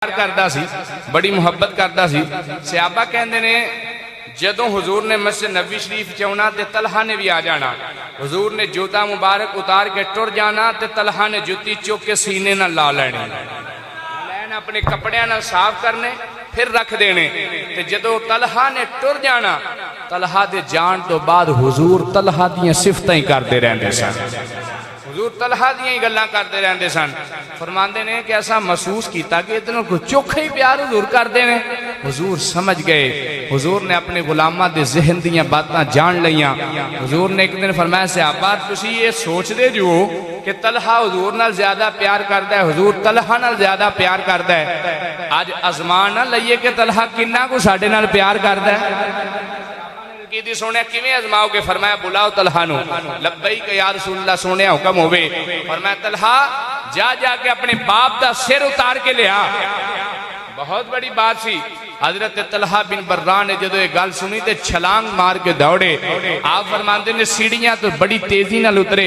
करदा सी, बड़ी मुहब्बत करदा सी। सहाबा कहंदे ने जदों हुजूर ने मस्जिद नबी शरीफ च आउणा ते तलहा ने भी आ जाना। हुजूर ने जूता मुबारक उतार के टुर जाना ते तलहा ने जुत्ती चुक के सीने नाल ला लैनी, लैन अपने कपड़ियां नाल साफ करने फिर रख देने। ते जदों तलहा ने टुर जाना, तलहा दे जान तो बाद हुजूर तलहा दियां सिफतां ही करते रहंदे सन। हुजूर तलहा दियां ही गल्लां करते रहंदे सन। फरमांदे ने कि ऐसा महसूस किया कि इतनों को चोखा ही प्यार हुजूर करते हैं। हुजूर समझ गए, हुजूर ने अपने गुलामां दे ज़हन दियां बातां जान लियां। हुजूर ने एक दिन फरमाया सहाबा तुसी ये सोचदे जो कि तलहा हुजूर नाल ज्यादा प्यार करदा है, हुजूर तलहा नाल ज्यादा प्यार करदा है। अज आजमान ना लईए कि तलहा किन्ना को साडे नाल प्यार करदा है। की सुने किवें आजमाओगे? फरमाया बुलाओ तलहा नु। लब्बैक या रसूलल्लाह, सोने हुक्म होवे। फरमाया तलहा जा जाके अपने बाप दा सिर उतार के लिया। बहुत बड़ी बात सी। हजरत तलहा बिन बर्रा ने जो ये गल सुनी तो छलांग मार के दौड़े। आप फरमाते ने सीढ़ियां तो बड़ी तेजी नाल उतरे।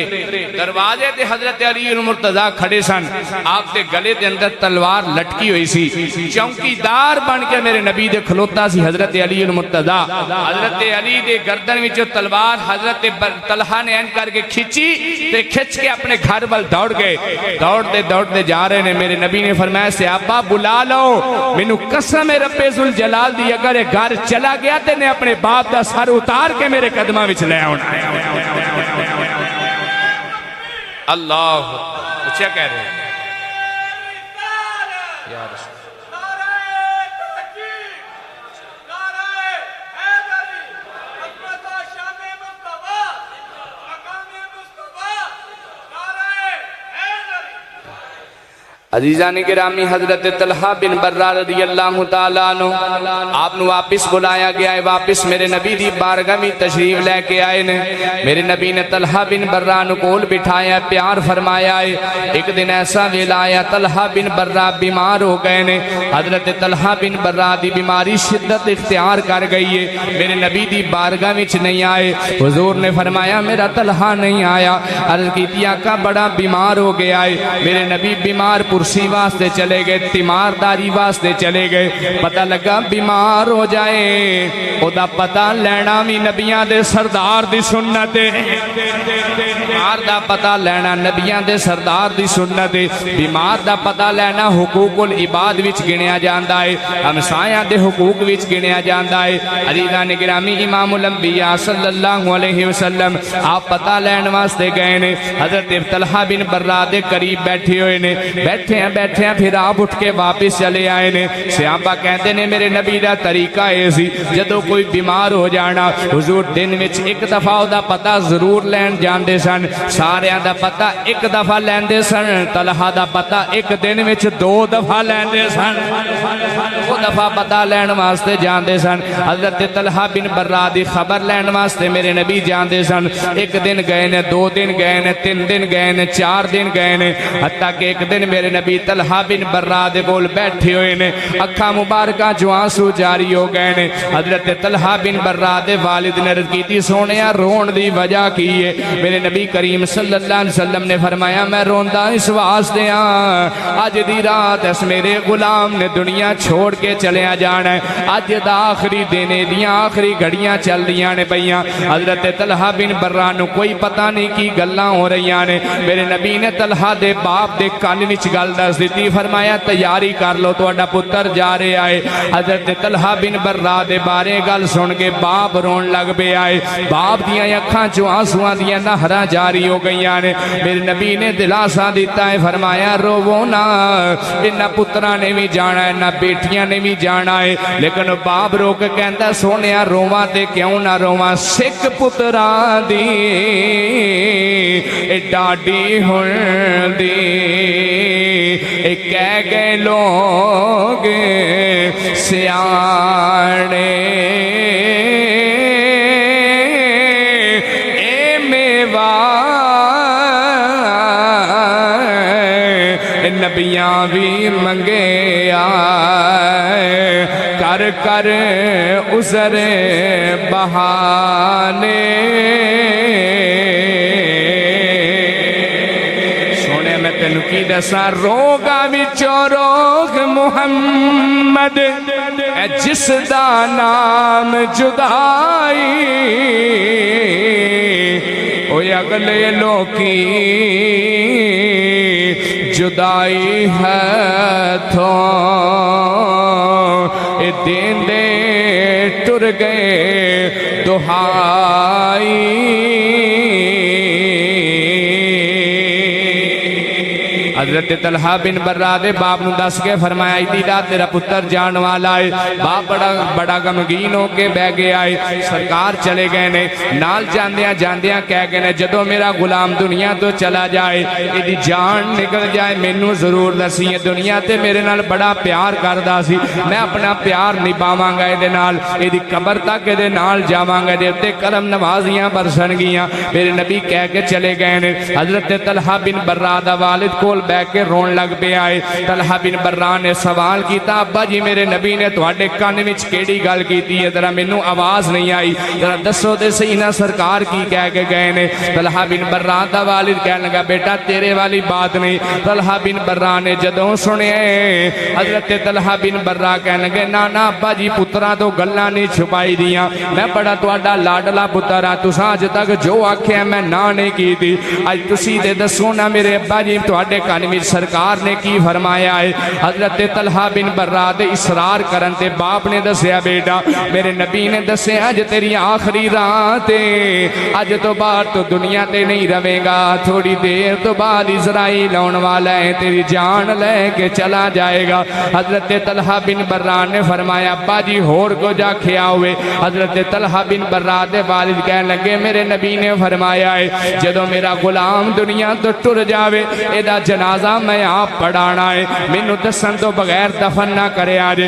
दरवाजे ते हजरत अली उल मुर्तजा खड़े सन। आपके गले के अंदर तलवार लटकी हुई सी। चौकीदार बन के मेरे नबी दे खलोता सी हजरत अली उल मुर्तजा। हजरत अली दे गर्दन विचों तलवार हजरत तलहा ने इंज करके खिंची ते खिंच के अपने घर वाल दौड़ गए। दौड़ते दौड़ते जा रहे ने। मेरे नबी ने फरमाया सहाबा बुला लो, मैनू कसम है रब्बे जुल जलाल दी, अगर ये घर चला गया तो ने अपने बाप का सर उतार के मेरे कदमां विच ले आउणा। अल्लाह अच्छा कह रहे यार। अजीज़ान गिरामी हजरत तलहा बिन बर्रा रज़ियल्लाहु ताला अन्हु आपनु वापिस बुलाया गया है। वापिस मेरे नबी दी बारगाह में तशरीफ लेके आए ने। मेरे नबी ने तलहा बिन बर्रा नु कोल बिठाया, प्यार फरमाया है। एक दिन ऐसा वेला आया तलहा बिन बर्रा बीमार हो गए ने। हजरत तलहा बिन बर्रा दी बीमारी शिद्दत इख्तियार कर गई है। मेरे नबी दी बारगाह में नहीं आए। हुजूर ने फरमाया मेरा तलहा नहीं आया। अर्ज़ की आका बड़ा बीमार हो गया है। मेरे नबी बीमार कुर्सी वास्ते चले गए, तीमारदारी वास्ते चले गए। पता लगा बीमार हो जाए ओदा पता लेना भी नबियां दे सरदार दी सुन्नत है। बीमार दा पता लेना नबियां दे सरदार दी सुन्नत है। बीमार दा पता लेना हुकूकुल इबाद विच गिणिया जांदा है, हमसायां दे हुकूक विच गिणिया जांदा है। अज़ीज़ान गिरामी इमामुल अंबिया सल्लल्लाहु अलैहि वसल्लम आप पता लैन वास्ते गए ने। हज़रत तलहा बिन बर्रा दे करीब बैठे हुए ने। बैठे फिर आप उठ के वापिस चले आए ने। सहाबा कहते ने मेरे नबी का तरीका यह सी जदों कोई बीमार हो जाना हुजूर दिन विच एक दफा ओदा पता जरूर लैन जाते सन। सारियां दा पता एक दफा लैंदे सन। तलहा दा पता एक दिन विच 2 दफा लैंदे सन। 2 दफा पता लैन वास्ते जाते सन। हजरत तलहा बिन बर्रा दी खबर लैन वास्ते मेरे नबी जाते सन। एक दिन गए ने, 2 दिन गए ने, 3 दिन गए ने, 4 दिन गए ने। हत्ता कि एक दिन मेरे नबी तलहा बिन बर्रा दे कोल बैठे हुए ने। अखा मुबारका जो आंसू जारी हो गए ने। हजरत तलहा बिन बर्रा दे वालिद ने अर्ज़ की सोने रोन दी वजह की है? मेरे नबी करीम सल्लल्लाहु अलैहि वसल्लम ने फरमाया मैं रोंदा इस वास्ते अज दी रात इस मेरे गुलाम ने दुनिया छोड़ के चलिया जाना है। अज दा आखिरी दिन दियां आखिरी घड़ियां चल दियां ने पईयां। हजरत तलहा बिन बर्रा नू कोई पता नहीं की गल्लां हो रही ने। मेरे नबी ने तलहा दे बाप दे कान विच गल दस दी। फरमाया तैयारी कर लो तुहाडा पुत्र जा रहा है। हजरत तलहा बिन बर्रा दे बारे गल सुन के बाप रोन लग पे आए। बाप दियां अखां चों आंसुआं दियां नहरां जारी हो गई ने। मेरे नबी ने दिलासा दिता है, फरमाया रोवो ना, इन्हां पुत्रां ने भी जाना है, इन्हां बेटियां ने भी जाना है। लेकिन बाप रो के कहंदा सोनिया रोवां ते क्यों ना रोवां, सिख पुत्रां दी डाडी हुंदी कह गए लोग सियाने ए मेवा नबियां भी मंगे कर कर उजर बहाने। तेन की दसा रोगा विचों रोग मुहम्मद जिस दा नाम जुदाई ओ अगले लोकी जुदाई है तो ए देंदे टुर गए दुहाई हजरत तलहा बिन बर्रा दे बाप नूं दस के फरमाया इदी रात तेरा पुत्र जान वाला है। बाप बड़ा गमगीन होके बह गया है। सरकार चले गए ने नाल जांदियां जांदियां कह गए ने जदों मेरा गुलाम दुनिया तो चला जाए इदी जान निकल जाए मैनू जरूर दसी। दुनिया ते मेरे नाल बड़ा प्यार करदा सी मैं अपना प्यार निभावांगा इहदे नाल इहदी कब्र तक इहदे नाल जावांगा इहदे उत्ते करम नवाजियां बरसणगियां। मेरे नबी कह के चले गए ने। हजरत तलहा बिन बर्रा दा वालिद कोल बैठ के रोन लग पे आए। तलहा बिन बर्रा ने सवाल किया अब्बा जी मेरे नबी ने तुहाडे कान विच केड़ी गल कीती है जरा मैनू आवाज नहीं आई जरा दसो ते सही ना सरकार की कह के गए ने। तलहा बिन बर्रा दा वालिद कहने लगा बेटा तेरे वाली बात नहीं। तलहा बिन बर्रा ने जदों सुने हजरत तलहा बिन बर्रा कहने लगे ना ना अब्बा जी पुत्रा तो गल्लां नहीं छुपाई दियां मैं बड़ा तुहाडा लाडला पुत्र आ तुसां अज तक जो आख्या मैं ना नहीं कीती अज तुसीं ते दसो ना मेरे अब्बा जी तुहाडे कान विच सरकार ने की फरमाया है। हजरत तलहा बिन बर्रा दे इसरार करन ते बाप ने दसिया बेटा मेरे नबी ने दसिया अज तेरी आखिरी रात है अज तो बाद तो दुनिया ते नहीं रवेगा थोड़ी देर तो बाद इजराइल आने वाला है तेरी जान लेके चला जाएगा। हजरत तलहा बिन बर्रा ने फरमाया अब्बा जी होर कुछ आखिया हुए। हजरत तलहा बिन बर्रा दे वालिद कहने लगे मेरे नबी ने फरमाया है जदों मेरा गुलाम दुनिया तो टुर जावे एदा जनाजा मैं आप पढ़ाना है मैनू दसन तो बगैर दफन ना करे आज।